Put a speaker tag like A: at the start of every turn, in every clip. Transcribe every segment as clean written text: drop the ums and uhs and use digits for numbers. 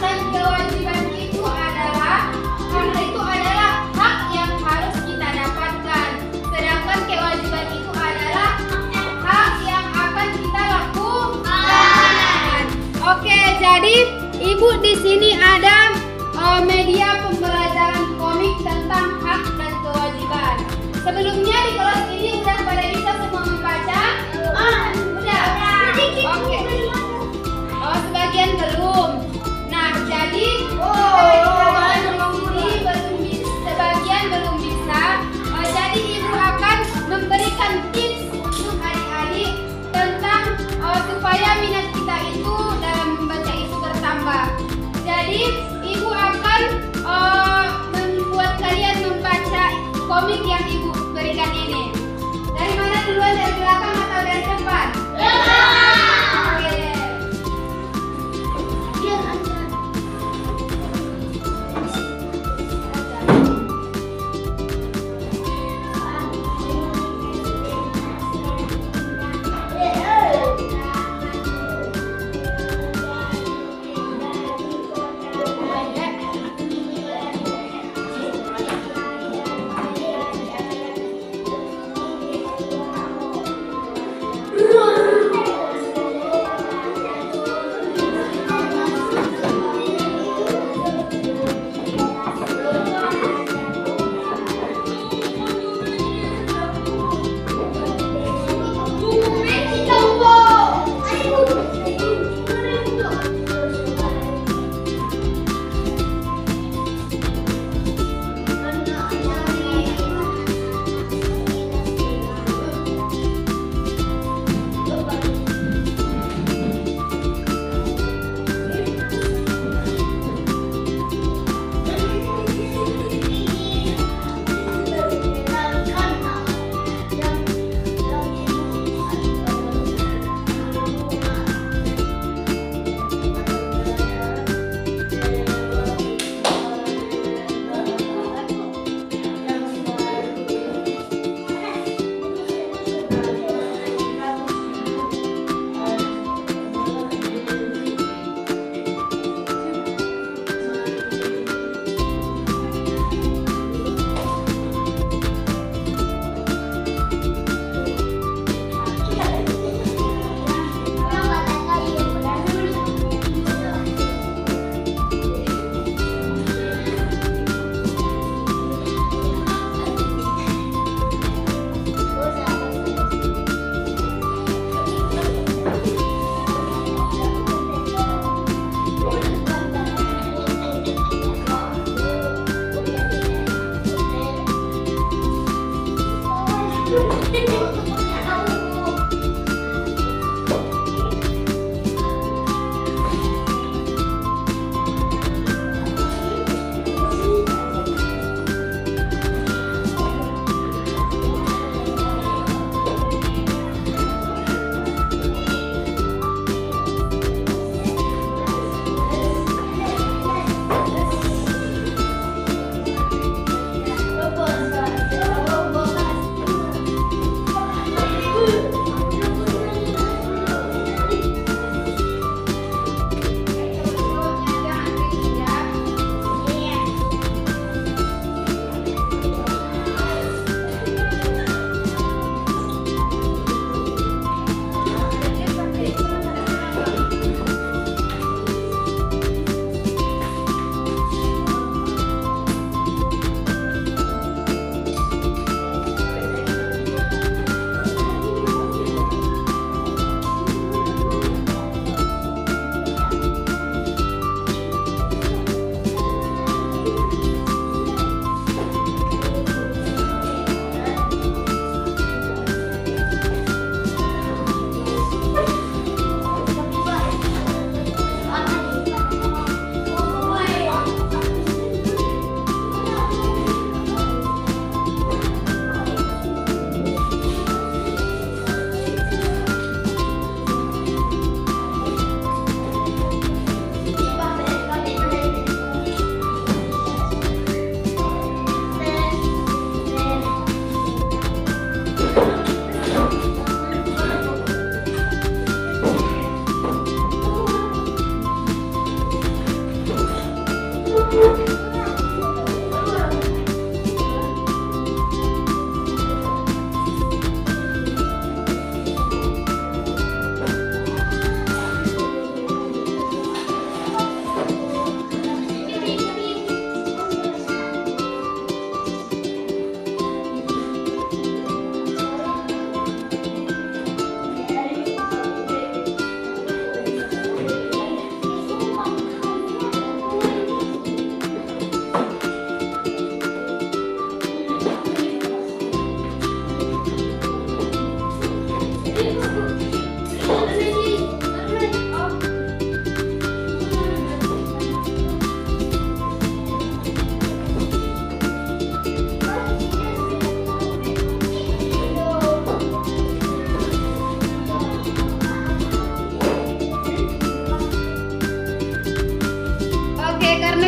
A: dan kewajiban itu adalah hak yang harus kita dapatkan. Sedangkan kewajiban itu adalah hak yang akan kita lakukan. Oke, jadi Ibu di sini ada media pembelajaran komik tentang hak dan kewajiban. Sebelumnya di kelas ini udah pada bisa semua membaca? Udah? Oke. Oh, sebagian belum. Nah, jadi sebagian belum bisa. Jadi Ibu akan memberikan tips untuk adik-adik tentang supaya minat kita itu dalam membaca itu bertambah. Jadi Ibu akan membuat kalian membaca komik yang Ibu berikan ini. Dari mana duluan, dari belakang atau dari depan? Oke.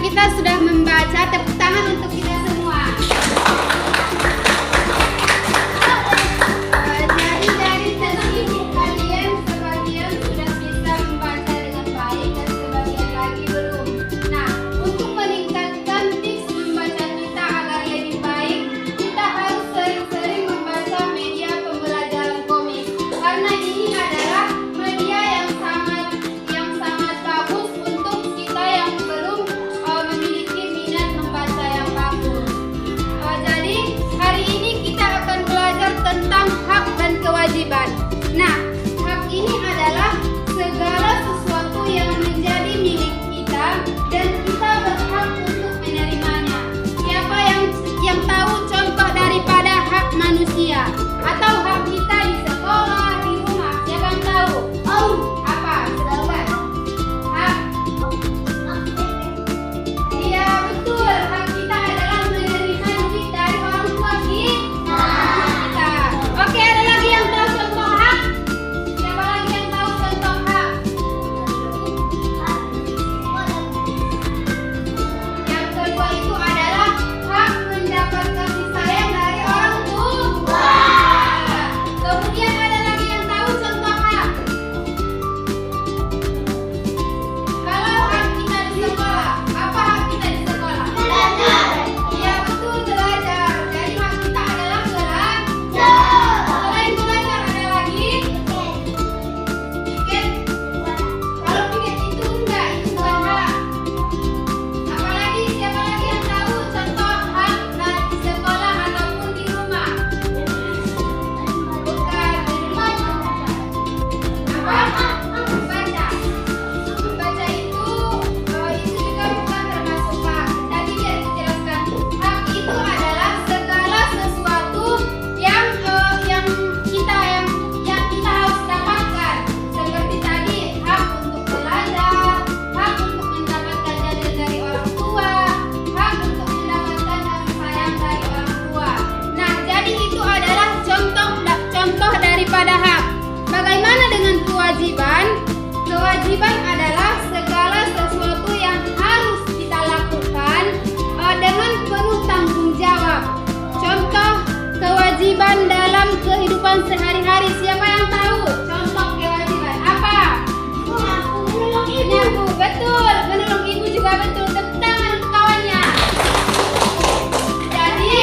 A: kita sudah membaca. Tepuk tangan untuk kita semua. Dari tadi kalian sebagian sudah bisa membaca dengan baik dan sebagian lagi belum. Nah, untuk meningkatkan tips membaca kita agar lebih baik, kita harus sering-sering membaca media pembelajaran komik. Karena ini adalah media yang sangat bagus untuk kita yang belum memiliki minat membaca yang bagus. Jadi hari ini kita akan belajar tentang hak dan kewajiban. Nah, hak ini adalah segala sesuatu yang menjadi milik kita dan kita berhak untuk menerimanya. Siapa yang tahu contoh daripada hak manusia atau hak kita di sekolah, di rumah? Siapa yang tahu? Apa? Silakan. Hak. Iya, betul. Hak kita adalah menerima duit dari orang tua kita. Oke, ada lagi yang tahu contoh hak? Siapa lagi yang tahu contoh hak? Yang kedua itu adalah hak mendapat kasih sayang dari orang tua. Kemudian ada lagi yang tahu contoh hak? Kalau hak kita di sekolah, apa hak kita di sekolah? Belajar. Iya, betul, belajar. Jadi hak kita adalah belajar. Selain belajar ada lagi tiket. Kalau tiket itu enggak, itu bukan hak. Apalagi siapa lagi yang tahu contoh hak di sekolah ataupun di rumah? Bukan. Apa? Membaca. Membaca itu juga bukan termasuk hak. Jadi biar dijelaskan, hak itu adalah segala sesuatu yang kita harus dapatkan. Seperti tadi, hak untuk belajar, hak untuk mendapatkan jajan dari orang tua, hak untuk mendapatkan kasih sayang dari orang tua. Nah, jadi itu adalah contoh daripada hak. Bagaimana dengan kewajiban? Kewajiban adalah segala sesuatu yang harus kita lakukan dengan penuh tanggung jawab. Contoh kewajiban dalam kehidupan sehari-hari. Siapa yang tahu contoh kewajiban? Apa? Menolong ibu. Betul, menolong ibu juga betul. Tepuk tangan untuk kawannya. Jadi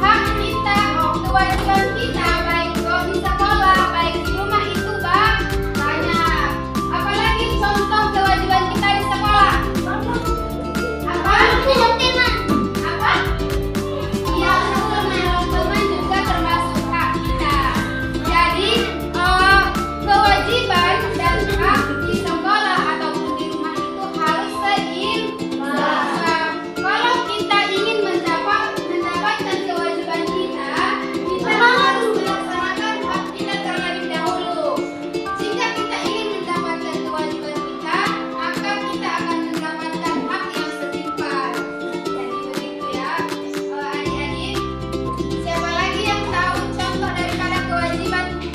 A: hak kita, kewajiban kita baik di sekolah, baik di rumah itu banyak. Apalagi contoh kewajiban kita di sekolah? Apa? Menolong teman. Apa? Iya, betul, menolong teman juga termasuk hak kita. Jadi kewajiban dan hak di sekolah ataupun di rumah itu harus seimbang. Kalau kita ingin mendapatkan kewajiban kita harus melaksanakan hak kita terlebih dahulu. Jika kita ingin mendapatkan kewajiban kita, maka kita akan mendapatkan hak yang setimpal. Jadi begitu ya, adik-adik. Siapa lagi yang tahu contoh daripada kewajiban di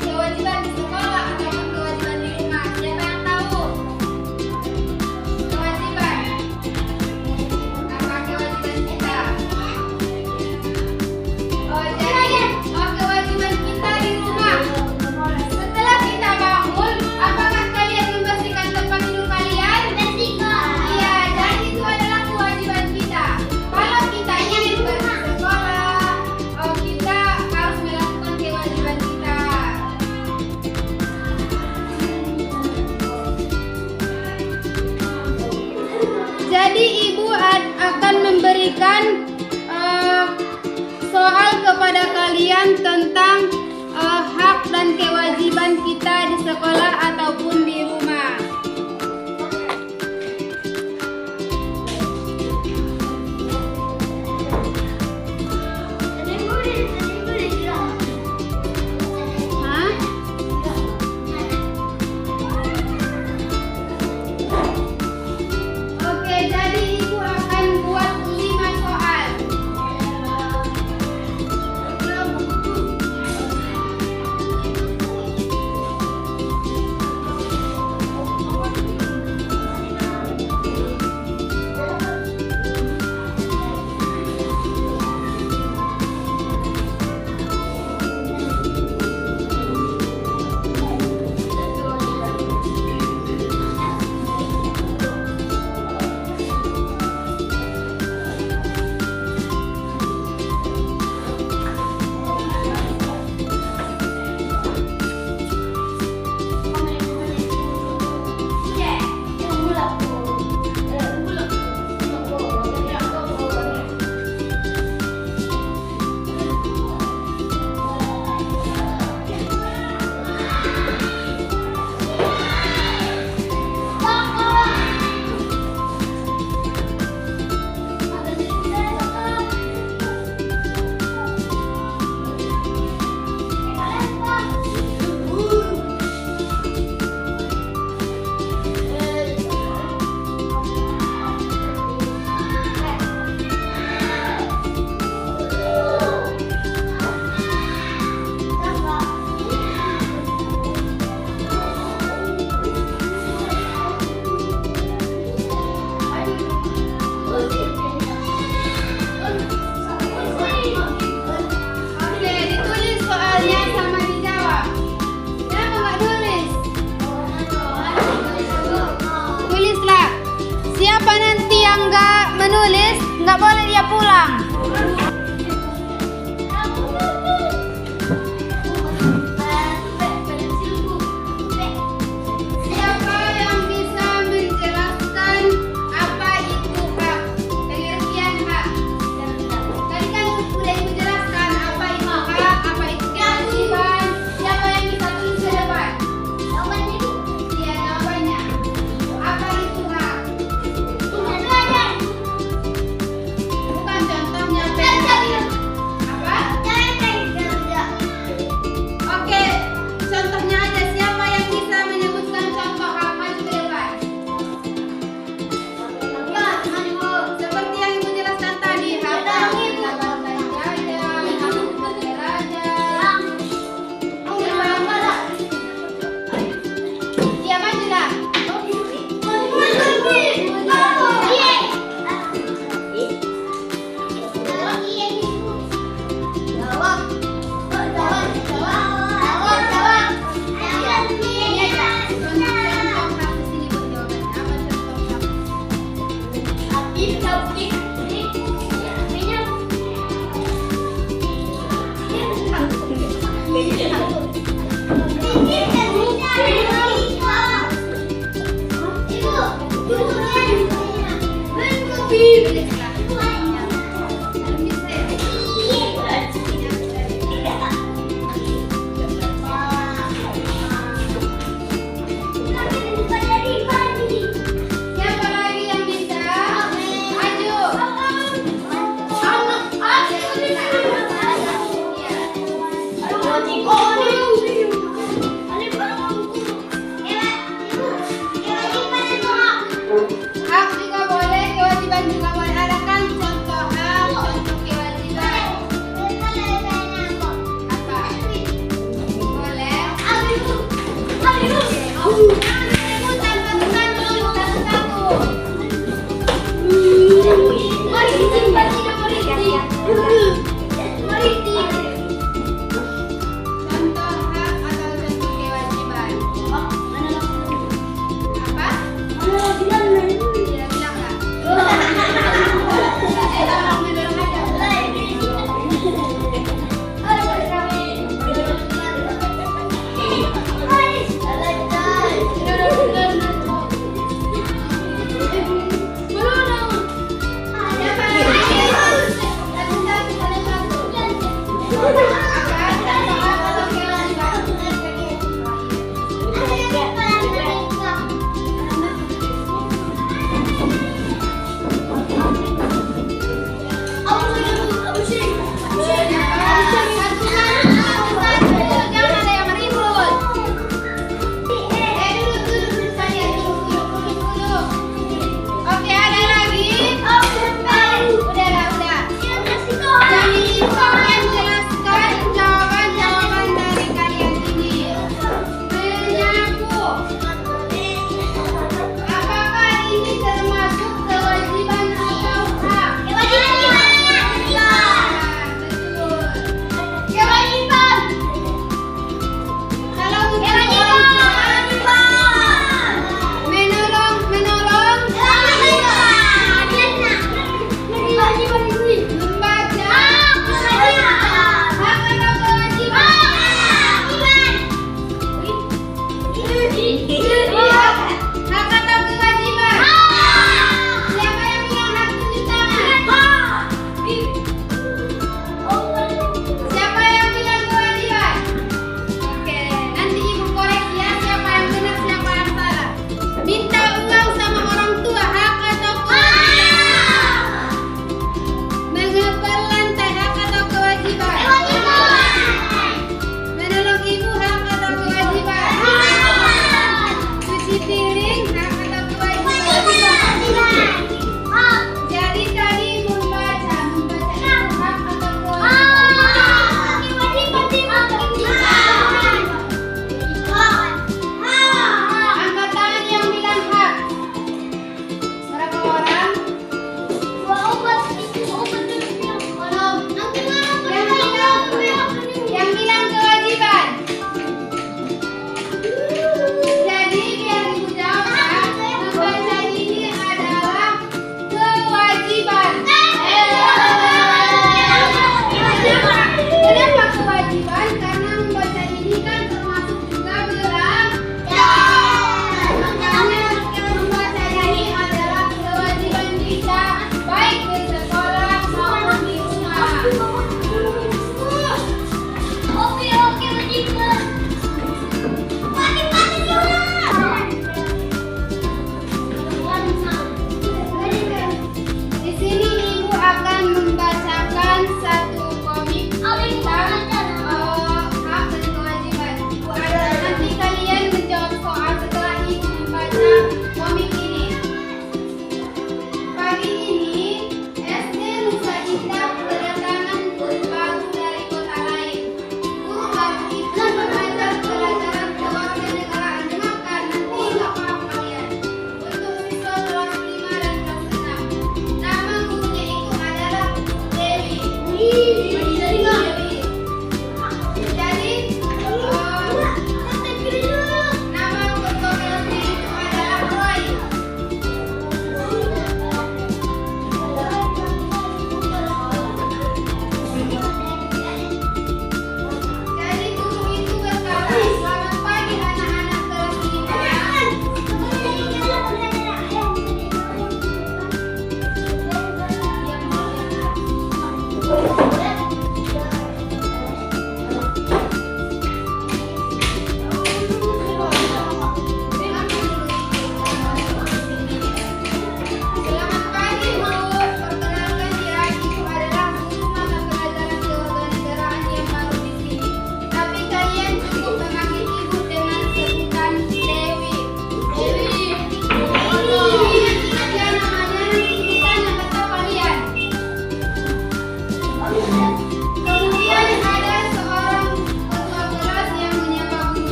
A: sekolah ataupun kewajiban di rumah? Siapa yang tahu? Kewajiban. Apa kewajiban kita? Kewajiban kita di rumah. Setelah kita bangun, apakah kalian membersihkan tempat tidur kalian? Iya, dan itu adalah kewajiban kita. Kalau kita ingin bersekolah, kita harus melakukan kewajiban kita. Jadi ibu akan memberikan soal kepada kalian tentang hak dan kewajiban kita di sekolah ataupun di rumah. Hah? Oke, jadi ibu akan buat 5 soal. nanti yang nggak menulis nggak boleh dia pulang. Siapa yang bisa menjelaskan apa itu hak? Pengertian hak. Tadi kan udah ibu jelaskan apa itu hak, apa itu kewajiban. Siapa yang bisa tulis ke depan? Iya, jawabannya. Apa itu hak? Bukan contohnya. Apa? Oke, contohnya aja. Siapa yang bisa menyebutkan contoh hak? Maju ke depan. Seperti yang ibu jelaskan tadi, hak mendapatkan jajan, hak berbelanja. Iya, majulah. Siapa lagi yang bisa? Maju. Hak juga boleh, kewajiban juga boleh. Ada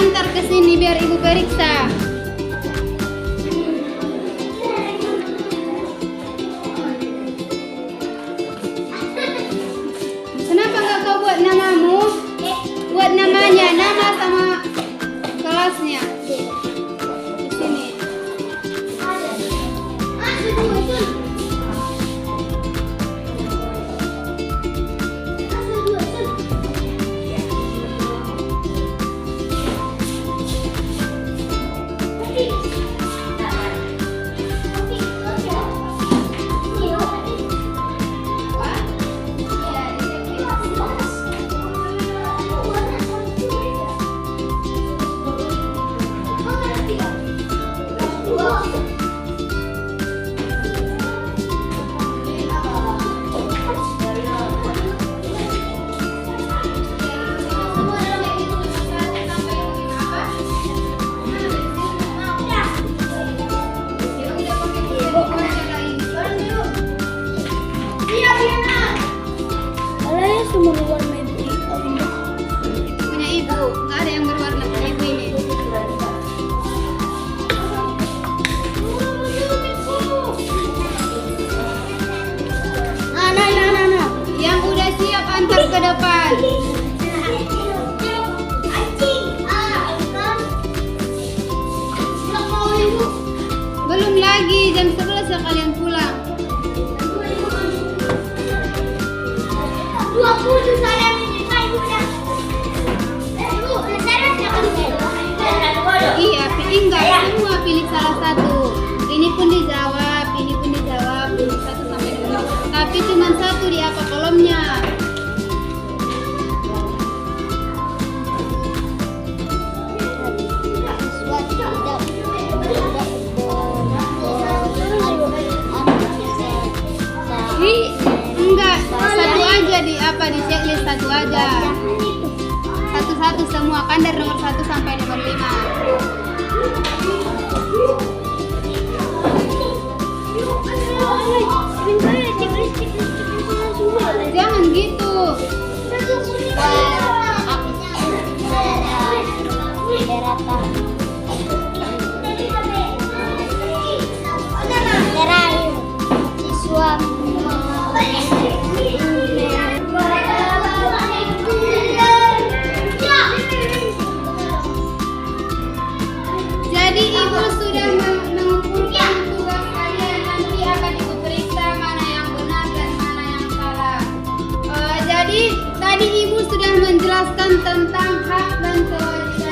A: antar ke sini biar ibu periksa. Kenapa nggak kau buat namamu? Buat namanya, nama sama kelasnya. Di sini.
B: Semua warna itu
A: Punya ibu, nggak ada yang berwarna punya ibu ini.
B: nah.
A: Yang udah siap antar ke depan. Belum lagi, jam 11 ya kalian pulang.
B: 20 saya minta ibu dah. Ibu, saya jangan
A: Iya, enggak semua pilih salah satu. Ini pun dijawab, ini pun dijawab. 1 sampai 2. Tapi cuma 1 di apa kolomnya. Enggak, 1 aja di apa di checklist 1 aja. Satu-satu semua kan dari nomor 1 sampai nomor 5. Jangan gitu. Jadi ibu sudah mengumpulkan tugas kalian, nanti akan ibu periksa mana yang benar dan mana yang salah. Jadi tadi ibu sudah menjelaskan tentang hak dan kewajiban